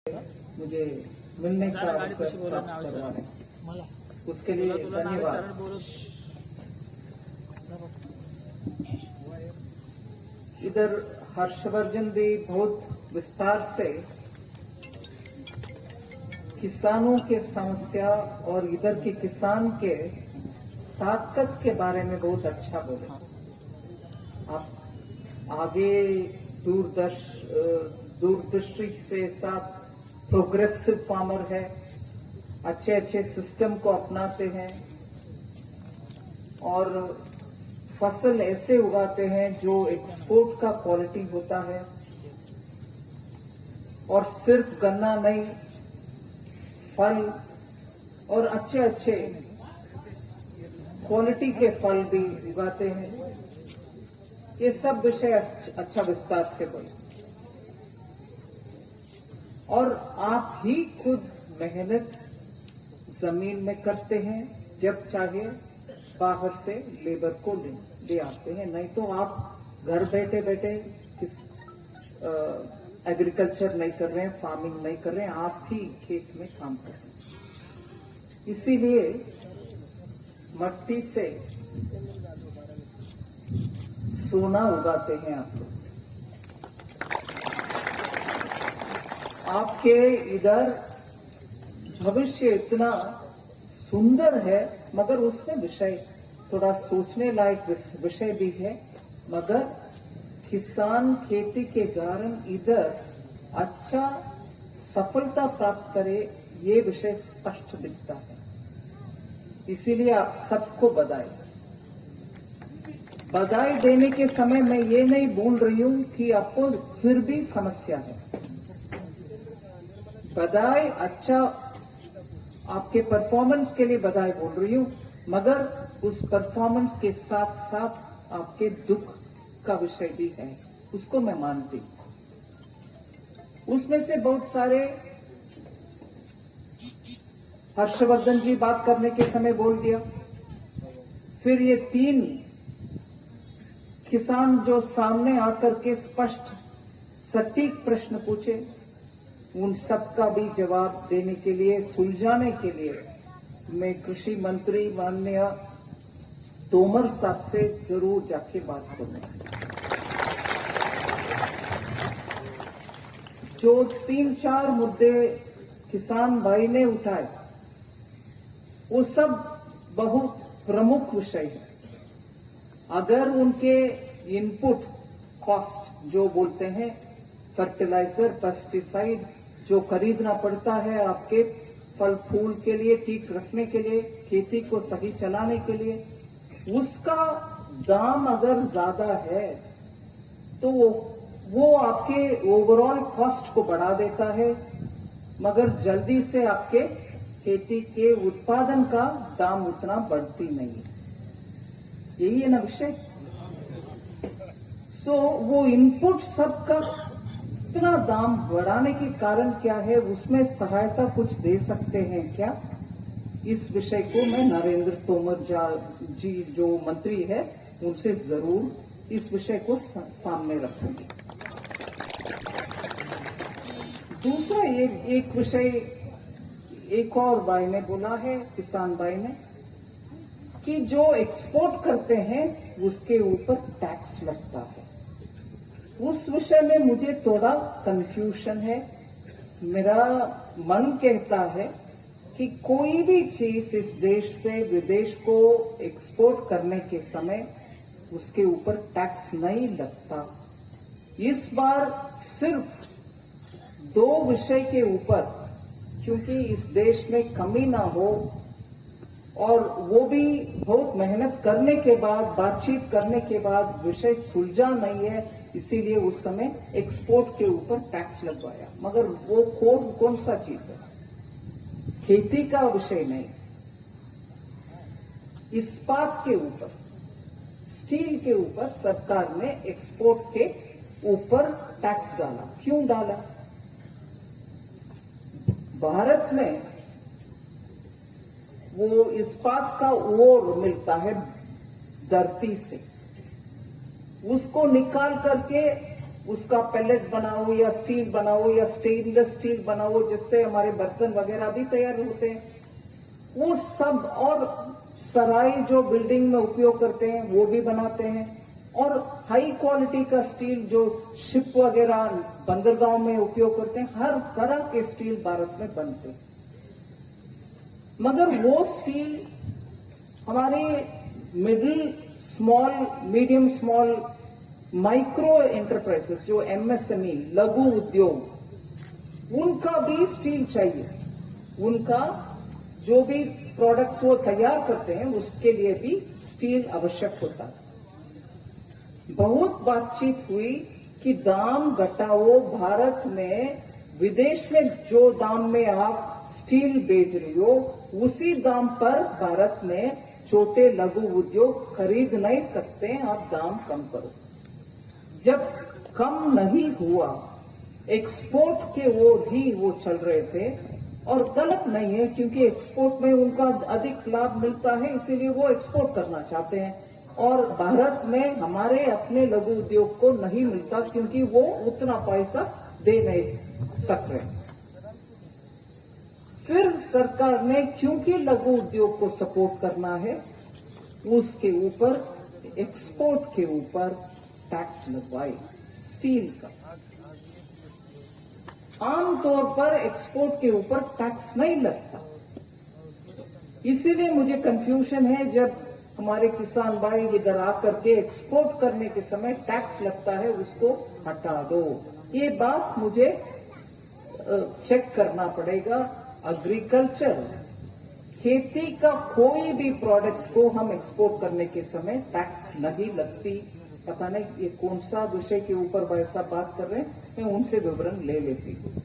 मुझे मिलने का अवसर प्राप्त करवाने, उसके लिए धन्यवाद। इधर हर्षवर्धन भी बहुत विस्तार से किसानों के समस्या और इधर के किसान के ताकत के बारे में बहुत अच्छा बोले। आप आगे दूरदृष्टि से साथ प्रोग्रेसिव फार्मर है, अच्छे अच्छे सिस्टम को अपनाते हैं और फसल ऐसे उगाते हैं जो एक्सपोर्ट का क्वालिटी होता है, और सिर्फ गन्ना नहीं, फल और अच्छे अच्छे क्वालिटी के फल भी उगाते हैं। ये सब विषय अच्छा विस्तार से बोले। और आप ही खुद मेहनत जमीन में करते हैं, जब चाहे बाहर से लेबर को ले आते हैं, नहीं तो आप घर बैठे बैठे एग्रीकल्चर नहीं कर रहे हैं, फार्मिंग नहीं कर रहे हैं, आप ही खेत में काम कर रहे हैं। इसीलिए मट्टी से सोना उगाते हैं आप लोग। आपके इधर भविष्य इतना सुंदर है, मगर उसमें विषय थोड़ा सोचने लायक विषय भी है। मगर किसान खेती के कारण इधर अच्छा सफलता प्राप्त करे, ये विषय स्पष्ट दिखता है। इसीलिए आप सबको बधाई देने के समय मैं ये नहीं बोल रही हूं कि आपको फिर भी समस्या है। बधाई, अच्छा आपके परफॉर्मेंस के लिए बधाई बोल रही हूं, मगर उस परफॉर्मेंस के साथ साथ आपके दुख का विषय भी है, उसको मैं मानती हूं। उसमें से बहुत सारे हर्षवर्धन जी बात करने के समय बोल दिया। फिर ये 3 किसान जो सामने आकर के स्पष्ट सटीक प्रश्न पूछे, उन सबका भी जवाब देने के लिए, सुलझाने के लिए मैं कृषि मंत्री माननीय तोमर साहब से जरूर जाके बात करूंगा। जो 3-4 मुद्दे किसान भाई ने उठाए, वो सब बहुत प्रमुख विषय है। अगर उनके इनपुट कॉस्ट जो बोलते हैं, फर्टिलाइजर, पेस्टिसाइड जो खरीदना पड़ता है आपके फल फूल के लिए, ठीक रखने के लिए, खेती को सही चलाने के लिए, उसका दाम अगर ज्यादा है तो वो आपके ओवरऑल कॉस्ट को बढ़ा देता है, मगर जल्दी से आपके खेती के उत्पादन का दाम उतना बढ़ती नहीं है। यही है ना विषय। वो इनपुट सबका इतना दाम बढ़ाने के कारण क्या है, उसमें सहायता कुछ दे सकते हैं क्या? इस विषय को मैं नरेंद्र तोमर जी जो मंत्री है, उनसे जरूर इस विषय को सामने रखूंगी। दूसरा एक विषय एक और भाई ने बोला है, किसान भाई ने, कि जो एक्सपोर्ट करते हैं उसके ऊपर टैक्स लगता है। उस विषय में मुझे थोड़ा कंफ्यूजन है। मेरा मन कहता है कि कोई भी चीज इस देश से विदेश को एक्सपोर्ट करने के समय उसके ऊपर टैक्स नहीं लगता। इस बार सिर्फ 2 विषय के ऊपर, क्योंकि इस देश में कमी ना हो, और वो भी बहुत मेहनत करने के बाद, बातचीत करने के बाद विषय सुलझा नहीं है, इसीलिए उस समय एक्सपोर्ट के ऊपर टैक्स लगवाया। मगर वो कौन सा चीज है? खेती का विषय नहीं, इस्पात के ऊपर, स्टील के ऊपर सरकार ने एक्सपोर्ट के ऊपर टैक्स डाला। क्यों डाला? भारत में वो इस्पात का ओर मिलता है धरती से, उसको निकाल करके उसका पैलेट बनाओ या स्टील बनाओ या स्टेनलेस स्टील बनाओ, जिससे हमारे बर्तन वगैरह भी तैयार होते हैं, वो सब, और सराय जो बिल्डिंग में उपयोग करते हैं वो भी बनाते हैं, और हाई क्वालिटी का स्टील जो शिप वगैरह बंदरगांव में उपयोग करते हैं, हर तरह के स्टील भारत में बनते हैं। मगर वो स्टील हमारे middle small, medium small, micro enterprises जो एमएसएमई, लघु उद्योग, उनका भी स्टील चाहिए। उनका जो भी प्रोडक्ट्स वो तैयार करते हैं उसके लिए भी स्टील आवश्यक होता है। बहुत बातचीत हुई कि दाम घटाओ, भारत में विदेश में जो दाम में आप स्टील बेच रही हो उसी दाम पर भारत में छोटे लघु उद्योग खरीद नहीं सकते, आप दाम कम करो। जब कम नहीं हुआ, एक्सपोर्ट के ओर ही वो चल रहे थे, और गलत नहीं है क्योंकि एक्सपोर्ट में उनका अधिक लाभ मिलता है, इसीलिए वो एक्सपोर्ट करना चाहते हैं, और भारत में हमारे अपने लघु उद्योग को नहीं मिलता क्योंकि वो उतना पैसा दे नहीं सक रहे। फिर सरकार ने, क्योंकि लघु उद्योग को सपोर्ट करना है, उसके ऊपर, एक्सपोर्ट के ऊपर टैक्स लगवाए स्टील का। आमतौर पर एक्सपोर्ट के ऊपर टैक्स नहीं लगता, इसीलिए मुझे कंफ्यूजन है जब हमारे किसान भाई इधर आकर के एक्सपोर्ट करने के समय टैक्स लगता है, उसको हटा दो। ये बात मुझे चेक करना पड़ेगा। एग्रीकल्चर, खेती का कोई भी प्रोडक्ट को हम एक्सपोर्ट करने के समय टैक्स नहीं लगती। पता नहीं ये कौन सा विषय के ऊपर भाई साहब बात कर रहे हैं, मैं उनसे विवरण ले लेती हूँ।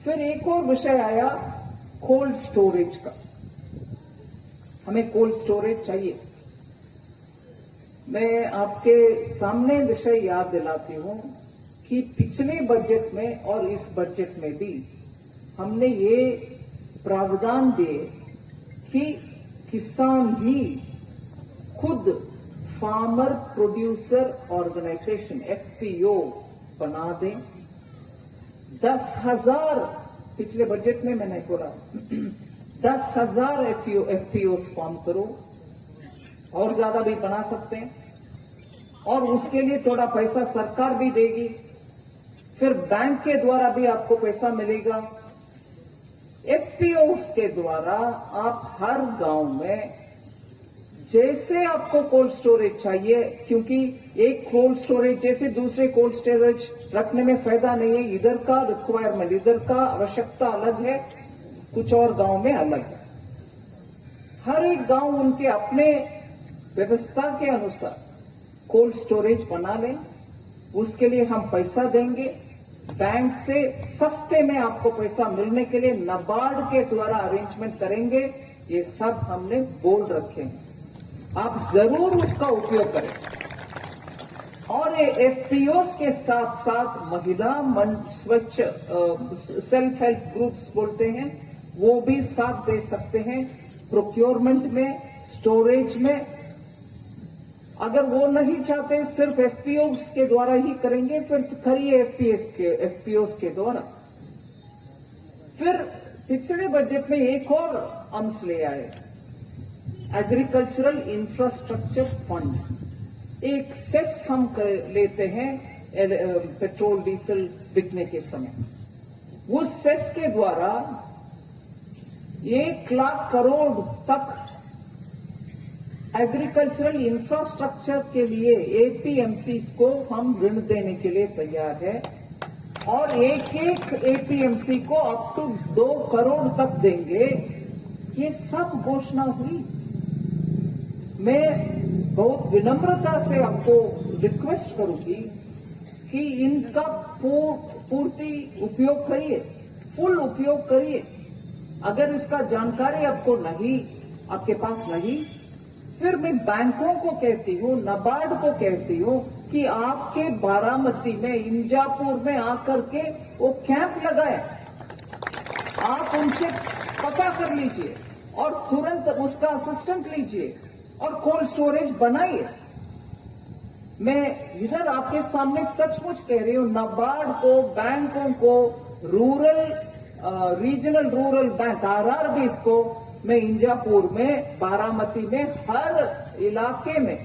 फिर एक और विषय आया कोल्ड स्टोरेज का। हमें कोल्ड स्टोरेज चाहिए। मैं आपके सामने विषय याद दिलाती हूं कि पिछले बजट में और इस बजट में भी हमने ये प्रावधान दिए कि किसान ही खुद फार्मर प्रोड्यूसर ऑर्गेनाइजेशन एफपीओ बना दें। 10,000 पिछले बजट में मैंने बोला 10,000 एफपीओ फॉर्म करो, और ज्यादा भी बना सकते हैं, और उसके लिए थोड़ा पैसा सरकार भी देगी, फिर बैंक के द्वारा भी आपको पैसा मिलेगा। एफपीओ के द्वारा आप हर गांव में, जैसे आपको कोल्ड स्टोरेज चाहिए, क्योंकि एक कोल्ड स्टोरेज जैसे दूसरे कोल्ड स्टोरेज रखने में फायदा नहीं है, इधर का रिक्वायरमेंट, इधर का आवश्यकता अलग है, कुछ और गांव में अलग है। हर एक गांव उनके अपने व्यवस्था के अनुसार कोल्ड स्टोरेज बना लें, उसके लिए हम पैसा देंगे, बैंक से सस्ते में आपको पैसा मिलने के लिए नाबार्ड के द्वारा अरेंजमेंट करेंगे। ये सब हमने बोल रखे हैं, आप जरूर उसका उपयोग करें। और ये एफपीओस के साथ साथ महिला स्वच्छ सेल्फ हेल्प ग्रुप्स बोलते हैं, वो भी साथ दे सकते हैं प्रोक्योरमेंट में, स्टोरेज में। अगर वो नहीं चाहते सिर्फ एफपीओस के द्वारा ही करेंगे, फिर करिए एफपीओस के द्वारा। फिर पिछले बजट में एक और अंश ले आए, एग्रीकल्चरल इंफ्रास्ट्रक्चर फंड। एक सेस हम लेते हैं पेट्रोल डीजल बिकने के समय। उस सेस के द्वारा 1 लाख करोड़ तक एग्रीकल्चरल इंफ्रास्ट्रक्चर के लिए एपीएमसी को हम ऋण देने के लिए तैयार है, और एक एपीएमसी को अप टू 2 करोड़ तक देंगे। ये सब घोषणा हुई। मैं बहुत विनम्रता से आपको रिक्वेस्ट करूंगी कि इनका पूर्ति उपयोग करिए, फुल उपयोग करिए। अगर इसका जानकारी आपको नहीं, आपके पास नहीं, फिर मैं बैंकों को कहती हूँ, नाबार्ड को कहती हूँ कि आपके बारामती में, इंजापुर में आकर के वो कैंप लगाए, आप उनसे पता कर लीजिए और तुरंत उसका असिस्टेंट लीजिए और कोल्ड स्टोरेज बनाइए। मैं इधर आपके सामने सचमुच कह रही हूं, नाबार्ड को, बैंकों को, रीजनल रूरल बैंक RRBs को मैं इंजापुर में, बारामती में, हर इलाके में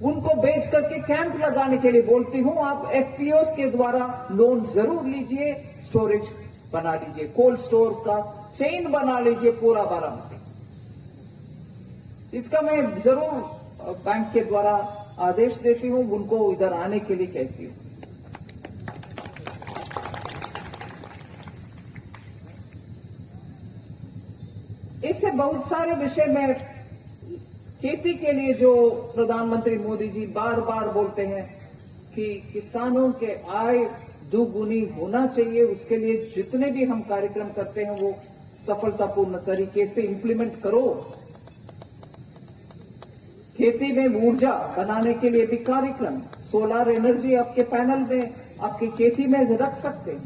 उनको बेच करके कैंप लगाने के लिए बोलती हूं। आप FPOs के द्वारा लोन जरूर लीजिए, स्टोरेज बना लीजिए, कोल्ड स्टोर का चेन बना लीजिए पूरा बारामती। इसका मैं जरूर बैंक के द्वारा आदेश देती हूं, उनको इधर आने के लिए कहती हूं। इससे बहुत सारे विषय में खेती के लिए जो प्रधानमंत्री मोदी जी बार बार बोलते हैं कि किसानों के आय दुगुनी होना चाहिए, उसके लिए जितने भी हम कार्यक्रम करते हैं वो सफलतापूर्ण तरीके से इंप्लीमेंट करो। खेती में ऊर्जा बनाने के लिए भी कार्यक्रम, सोलर एनर्जी आपके पैनल में, आपकी खेती में रख सकते हैं।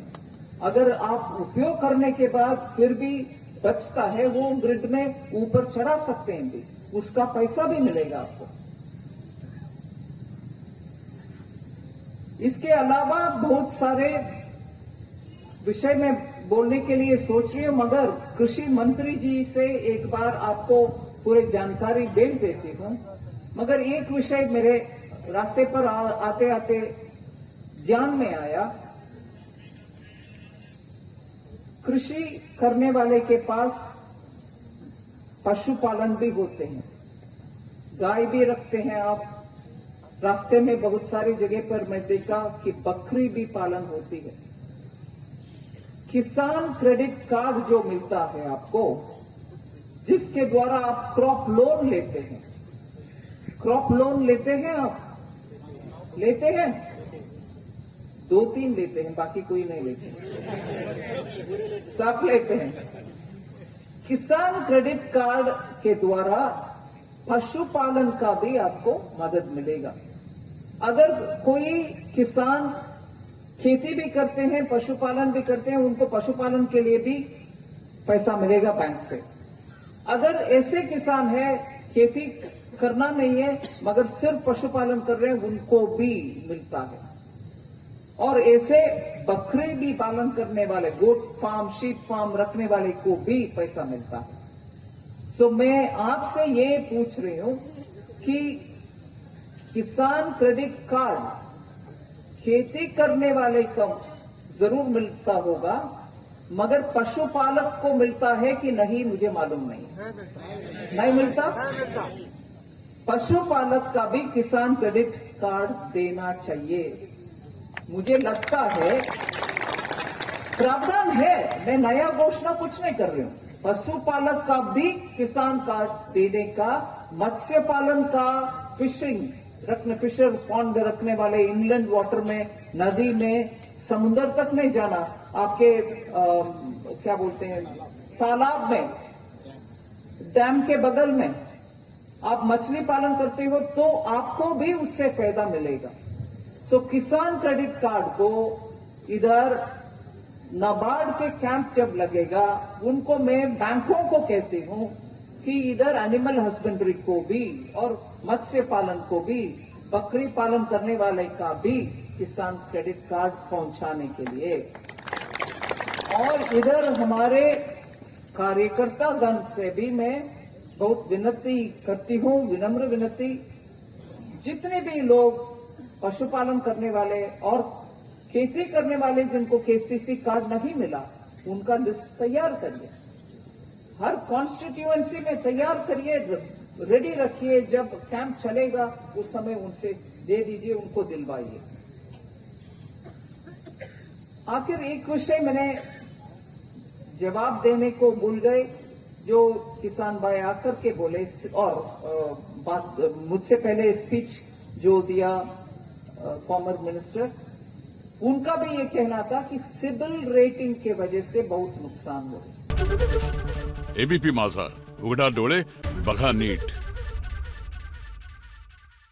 अगर आप उपयोग करने के बाद फिर भी बचता है, वो ग्रिड में ऊपर चढ़ा सकते हैं भी, उसका पैसा भी मिलेगा आपको। इसके अलावा बहुत सारे विषय में बोलने के लिए सोच रही हूं, मगर कृषि मंत्री जी से एक बार आपको पूरी जानकारी भेज देती हूं। मगर एक विषय मेरे रास्ते पर आते आते ध्यान में आया। कृषि करने वाले के पास पशुपालन भी होते हैं, गाय भी रखते हैं आप। रास्ते में बहुत सारी जगह पर मैं देखा कि बकरी भी पालन होती है। किसान क्रेडिट कार्ड जो मिलता है आपको, जिसके द्वारा आप क्रॉप लोन लेते हैं, क्रॉप लोन लेते हैं आप, लेते हैं, 2-3 लेते हैं, बाकी कोई नहीं लेते, सब लेते हैं। किसान क्रेडिट कार्ड के द्वारा पशुपालन का भी आपको मदद मिलेगा। अगर कोई किसान खेती भी करते हैं, पशुपालन भी करते हैं, उनको पशुपालन के लिए भी पैसा मिलेगा बैंक से। अगर ऐसे किसान है खेती करना नहीं है मगर सिर्फ पशुपालन कर रहे हैं, उनको भी मिलता है। और ऐसे बकरी भी पालन करने वाले, गोट फार्म, शीप फार्म रखने वाले को भी पैसा मिलता है। सो मैं आपसे ये पूछ रही हूं कि किसान क्रेडिट कार्ड खेती करने वाले को जरूर मिलता होगा, मगर पशुपालक को मिलता है कि नहीं मुझे मालूम नहीं मिलता। पशुपालक का भी किसान क्रेडिट कार्ड देना चाहिए। मुझे लगता है प्रावधान है, मैं नया घोषणा कुछ नहीं कर रही हूं। पशुपालक का भी किसान कार्ड देने का, मत्स्य पालन का, फिशर पॉन्ड रखने वाले, इनलैंड वाटर में, नदी में, समुद्र तक नहीं जाना, आपके क्या बोलते हैं, तालाब में, डैम के बगल में आप मछली पालन करते हो तो आपको भी उससे फायदा मिलेगा। सो किसान क्रेडिट कार्ड को इधर नाबार्ड के कैंप जब लगेगा, उनको मैं बैंकों को कहती हूं कि इधर एनिमल हस्बेंड्री को भी और मत्स्य पालन को भी, बकरी पालन करने वाले का भी किसान क्रेडिट कार्ड पहुंचाने के लिए। और इधर हमारे कार्यकर्ता गण से भी मैं बहुत विनती करती हूं, विनम्र विनती, जितने भी लोग पशुपालन करने वाले और खेती करने वाले जिनको KCC कार्ड नहीं मिला, उनका लिस्ट तैयार करिए, हर कॉन्स्टिट्यूएंसी में तैयार करिए, रेडी रखिए। जब कैंप चलेगा उस समय उनसे दे दीजिए, उनको दिलवाइए। आखिर एक विषय मैंने जवाब देने को भूल गए, जो किसान भाई आकर के बोले, और बात मुझसे पहले स्पीच जो दिया कॉमर्स मिनिस्टर, उनका भी ये कहना था कि सिबिल रेटिंग के वजह से बहुत नुकसान हो रहा है। ABP माझा, उघडा डोळे बघा नीट।